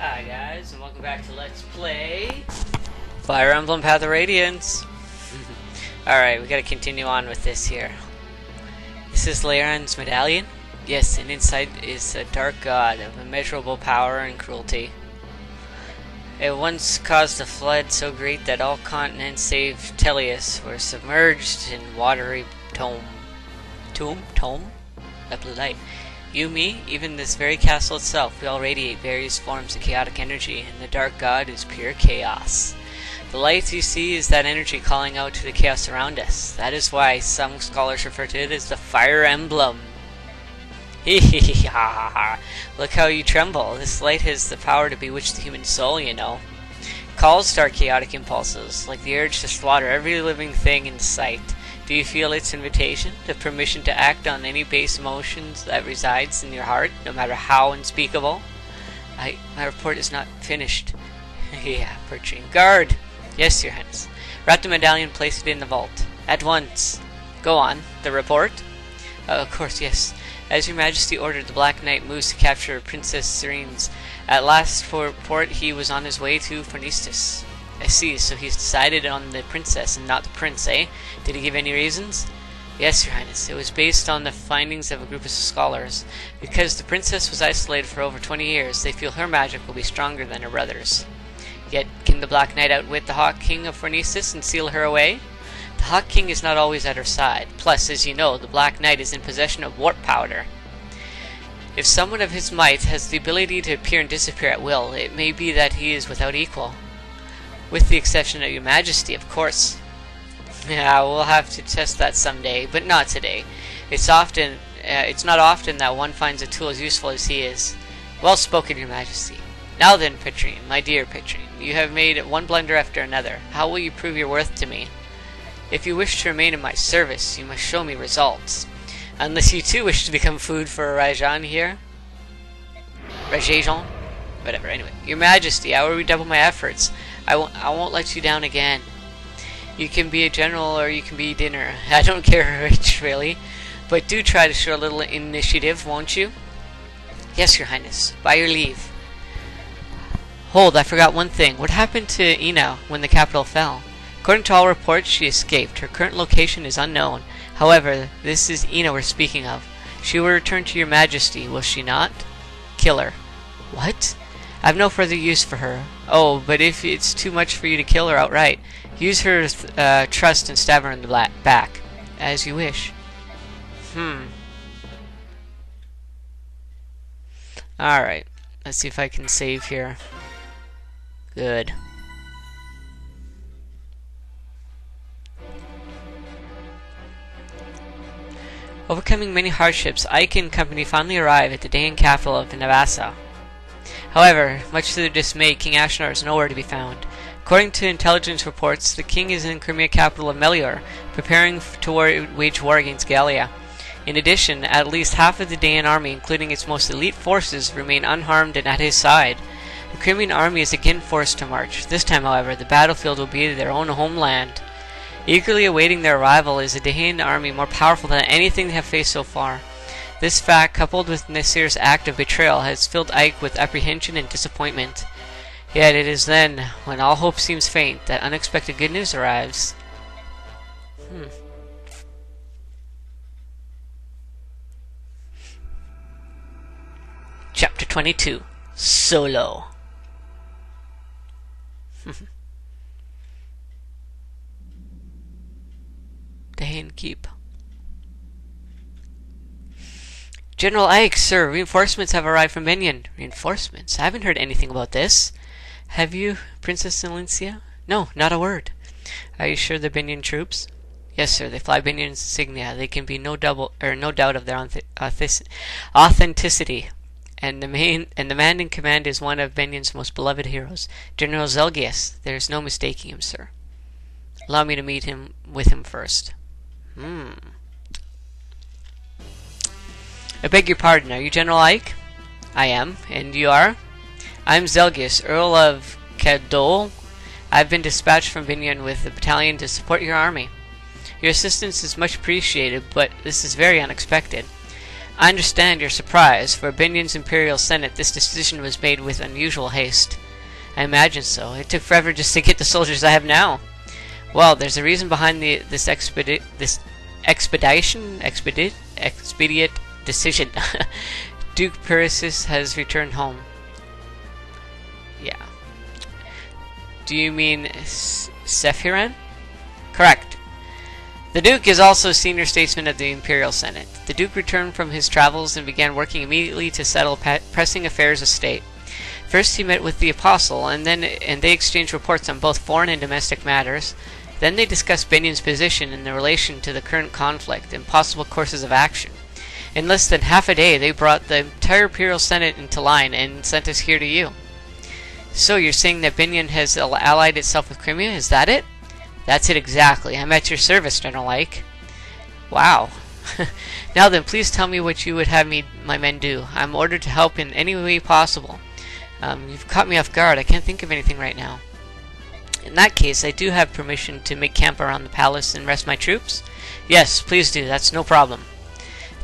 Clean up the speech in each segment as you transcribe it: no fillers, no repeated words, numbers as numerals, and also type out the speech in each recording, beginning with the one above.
Hi guys, and welcome back to Let's Play Fire Emblem Path of Radiance. Alright, we gotta continue on with this here. This is Radiance's medallion. Yes, and inside is a dark god of immeasurable power and cruelty. It once caused a flood so great that all continents save Teleus were submerged in watery tome? That blue light. You, me, even this very castle itself, we all radiate various forms of chaotic energy, and the Dark God is pure chaos. The light you see is that energy calling out to the chaos around us. That is why some scholars refer to it as the Fire Emblem. Look how you tremble. This light has the power to bewitch the human soul, you know. Calls to our chaotic impulses, like the urge to slaughter every living thing in sight. Do you feel its invitation, the permission to act on any base emotions that resides in your heart, no matter how unspeakable? My report is not finished. Yeah, perching. Guard! Yes, Your Highness. Wrap the medallion and place it in the vault. At once. Go on. The report? Of course, yes. As Your Majesty ordered, the Black Knight moves to capture Princess Serene's. At last report, he was on his way to Fornistus. I see, so he's decided on the princess and not the prince, eh? Did he give any reasons? Yes, Your Highness. It was based on the findings of a group of scholars. Because the princess was isolated for over 20 years, they feel her magic will be stronger than her brother's. Yet, can the Black Knight outwit the Hawk King of Fornistus and seal her away? The Hawk King is not always at her side. Plus, as you know, the Black Knight is in possession of warp powder. If someone of his might has the ability to appear and disappear at will, it may be that he is without equal. With the exception of Your Majesty, of course. Yeah, we'll have to test that someday, but not today. It's not often that one finds a tool as useful as he is. Well spoken, Your Majesty. Now then, Petrine, my dear Petrine, you have made one blunder after another. How will you prove your worth to me? If you wish to remain in my service, you must show me results. Unless you too wish to become food for Rajan here. Rajan? Whatever, anyway. Your Majesty, I will redouble my efforts. I won't let you down again. You can be a general or you can be dinner. I don't care which, really. But do try to show a little initiative, won't you? Yes, Your Highness. By your leave. Hold, I forgot one thing. What happened to Ina when the capital fell? According to all reports, she escaped. Her current location is unknown. However, this is Ina we're speaking of. She will return to Your Majesty, will she not? Kill her. What? I have no further use for her. Oh, but if it's too much for you to kill her outright, use her trust and stab her in the back. As you wish. Alright. Let's see if I can save here. Good. Overcoming many hardships, Ike and company finally arrive at the Dayan capital of Navassa. However, much to their dismay, King Ashnar is nowhere to be found. According to intelligence reports, the king is in Crimea capital of Melior, preparing to wage war against Gallia. In addition, at least half of the Dayan army, including its most elite forces, remain unharmed and at his side. The Crimean army is again forced to march. This time, however, the battlefield will be their own homeland. Eagerly awaiting their arrival is a Dayan army more powerful than anything they have faced so far. This fact, coupled with Nasir's act of betrayal, has filled Ike with apprehension and disappointment. Yet it is then, when all hope seems faint, that unexpected good news arrives. Chapter 22. Solo. Dayan Keep. General Ike, sir, reinforcements have arrived from Benyon. Reinforcements? I haven't heard anything about this. Have you, Princess Silencia? No, not a word. Are you sure they're Benyon troops? Yes, sir, they fly Benyon's insignia. They can be no doubt of their authenticity. And the man in command is one of Benyon's most beloved heroes, General Zelgius. There is no mistaking him, sir. Allow me to meet with him first. I beg your pardon, are you General Ike? I am, and you are? I'm Zelgius, Earl of Cadol. I've been dispatched from Benyon with a battalion to support your army. Your assistance is much appreciated, but this is very unexpected. I understand your surprise. For Binion's Imperial Senate, this decision was made with unusual haste. I imagine so. It took forever just to get the soldiers I have now. Well, there's a reason behind this expedite decision. Duke Persis has returned home. Yeah. Do you mean Sephiran? Correct. The Duke is also senior statesman of the Imperial Senate. The Duke returned from his travels and began working immediately to settle pressing affairs of state. First he met with the Apostle, and they exchanged reports on both foreign and domestic matters. Then they discussed Binion's position in the relation to the current conflict and possible courses of action. In less than half a day, they brought the entire Imperial Senate into line and sent us here to you. So you're saying that Binion has allied itself with Crimea? Is that it? That's it exactly. I'm at your service, General Ike. Wow. Now then, please tell me what you would have my men do. I'm ordered to help in any way possible. You've caught me off guard. I can't think of anything right now. In that case, I do have permission to make camp around the palace and rest my troops? Yes, please do. That's no problem.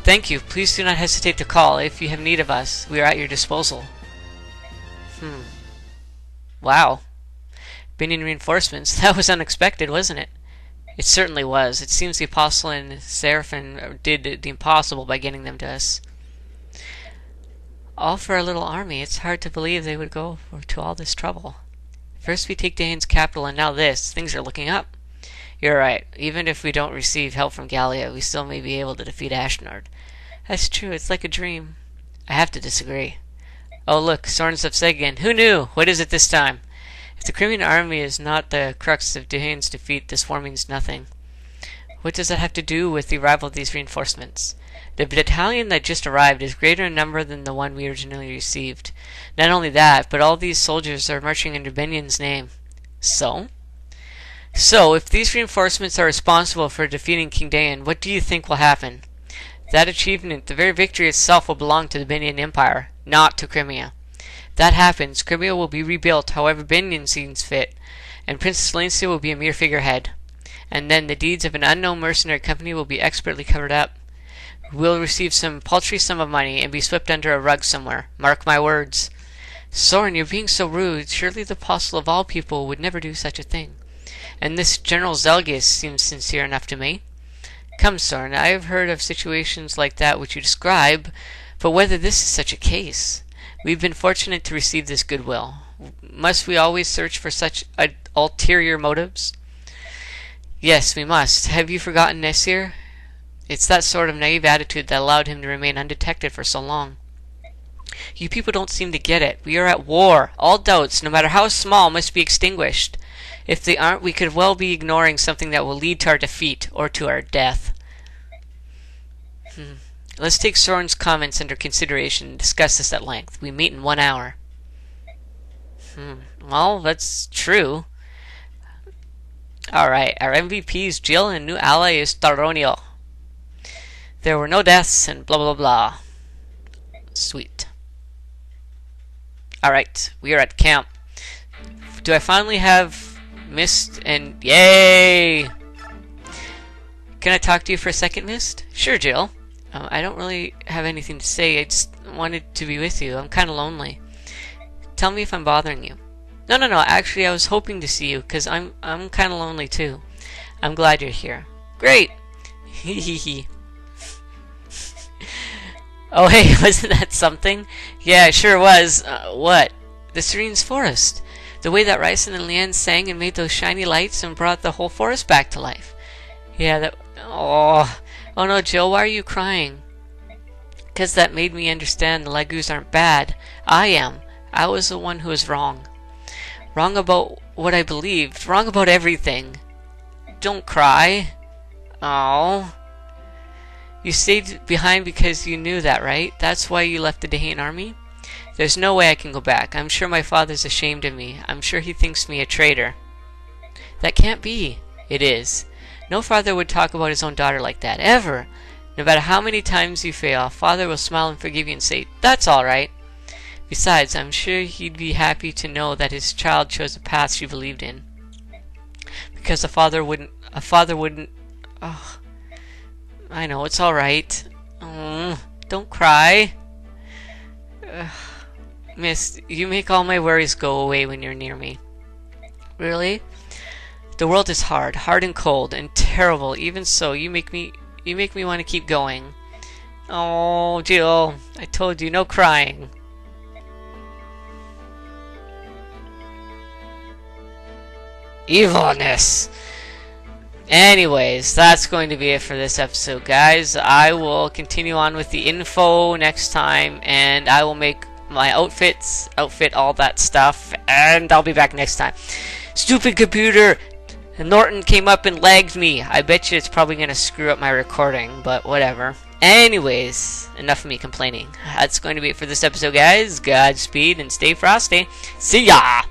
Thank you. Please do not hesitate to call. If you have need of us, we are at your disposal. Wow. Binion reinforcements. That was unexpected, wasn't it? It certainly was. It seems the Apostle and Seraphim did the impossible by getting them to us. All for a little army. It's hard to believe they would go to all this trouble. First we take Dane's capital, and now this. Things are looking up. You're right. Even if we don't receive help from Gallia, we still may be able to defeat Ashnard. That's true. It's like a dream. I have to disagree. Oh look, Soren's upset again. Who knew? What is it this time? If the Crimean army is not the crux of Dane's defeat, this war means nothing. What does that have to do with the arrival of these reinforcements? The battalion that just arrived is greater in number than the one we originally received. Not only that, but all these soldiers are marching under Binion's name. So? So, if these reinforcements are responsible for defeating King Dain, what do you think will happen? That achievement, the very victory itself, will belong to the Binion Empire, not to Crimea. If that happens, Crimea will be rebuilt however Binion seems fit, and Princess Lancia will be a mere figurehead. And then the deeds of an unknown mercenary company will be expertly covered up. We'll receive some paltry sum of money and be swept under a rug somewhere. Mark my words. Soren, you're being so rude. Surely the apostle of all people would never do such a thing. And this General Zelgius seems sincere enough to me. Come, Soren, I have heard of situations like that which you describe, but whether this is such a case. We've been fortunate to receive this goodwill. Must we always search for such ulterior motives? Yes, we must. Have you forgotten Nessir? It's that sort of naive attitude that allowed him to remain undetected for so long. You people don't seem to get it. We are at war. All doubts, no matter how small, must be extinguished. If they aren't, we could well be ignoring something that will lead to our defeat or to our death. Let's take Soren's comments under consideration and discuss this at length. We meet in 1 hour. Well, that's true. Alright, our MVP is Jill and new ally is Taronio. There were no deaths and blah blah blah. Sweet. Alright, we are at camp. Do I finally have Mist and... Yay! Can I talk to you for a second, Mist? Sure, Jill. I don't really have anything to say. I just wanted to be with you. I'm kind of lonely. Tell me if I'm bothering you. No, actually I was hoping to see you, because I'm kind of lonely too. I'm glad you're here. Great! Hehehe. Oh hey, wasn't that something? Yeah, it sure was. What? The Serene's Forest. The way that Ryson and Leanne sang and made those shiny lights and brought the whole forest back to life. Yeah, that... Oh no, Jill, why are you crying? Because that made me understand the Lagus aren't bad. I am. I was the one who was wrong. Wrong about what I believed. Wrong about everything. Don't cry. Oh. You stayed behind because you knew that, right? That's why you left the Dahan army? There's no way I can go back. I'm sure my father's ashamed of me. I'm sure he thinks me a traitor. That can't be. It is. No father would talk about his own daughter like that, ever. No matter how many times you fail, father will smile and forgive you and say, "That's all right." Besides, I'm sure he'd be happy to know that his child chose a path she believed in. Because a father wouldn't... Oh, I know, it's all right. Don't cry. Miss, you make all my worries go away when you're near me. Really? The world is hard and cold and terrible. Even so, you make me want to keep going. Oh, Jill, I told you, no crying. Evilness. Anyways, that's going to be it for this episode, guys. I will continue on with the info next time, and I will make my outfit all that stuff, and I'll be back next time. Stupid computer! Norton came up and lagged me. I bet you it's probably going to screw up my recording, but whatever. Anyways, enough of me complaining. That's going to be it for this episode, guys. Godspeed and stay frosty. See ya!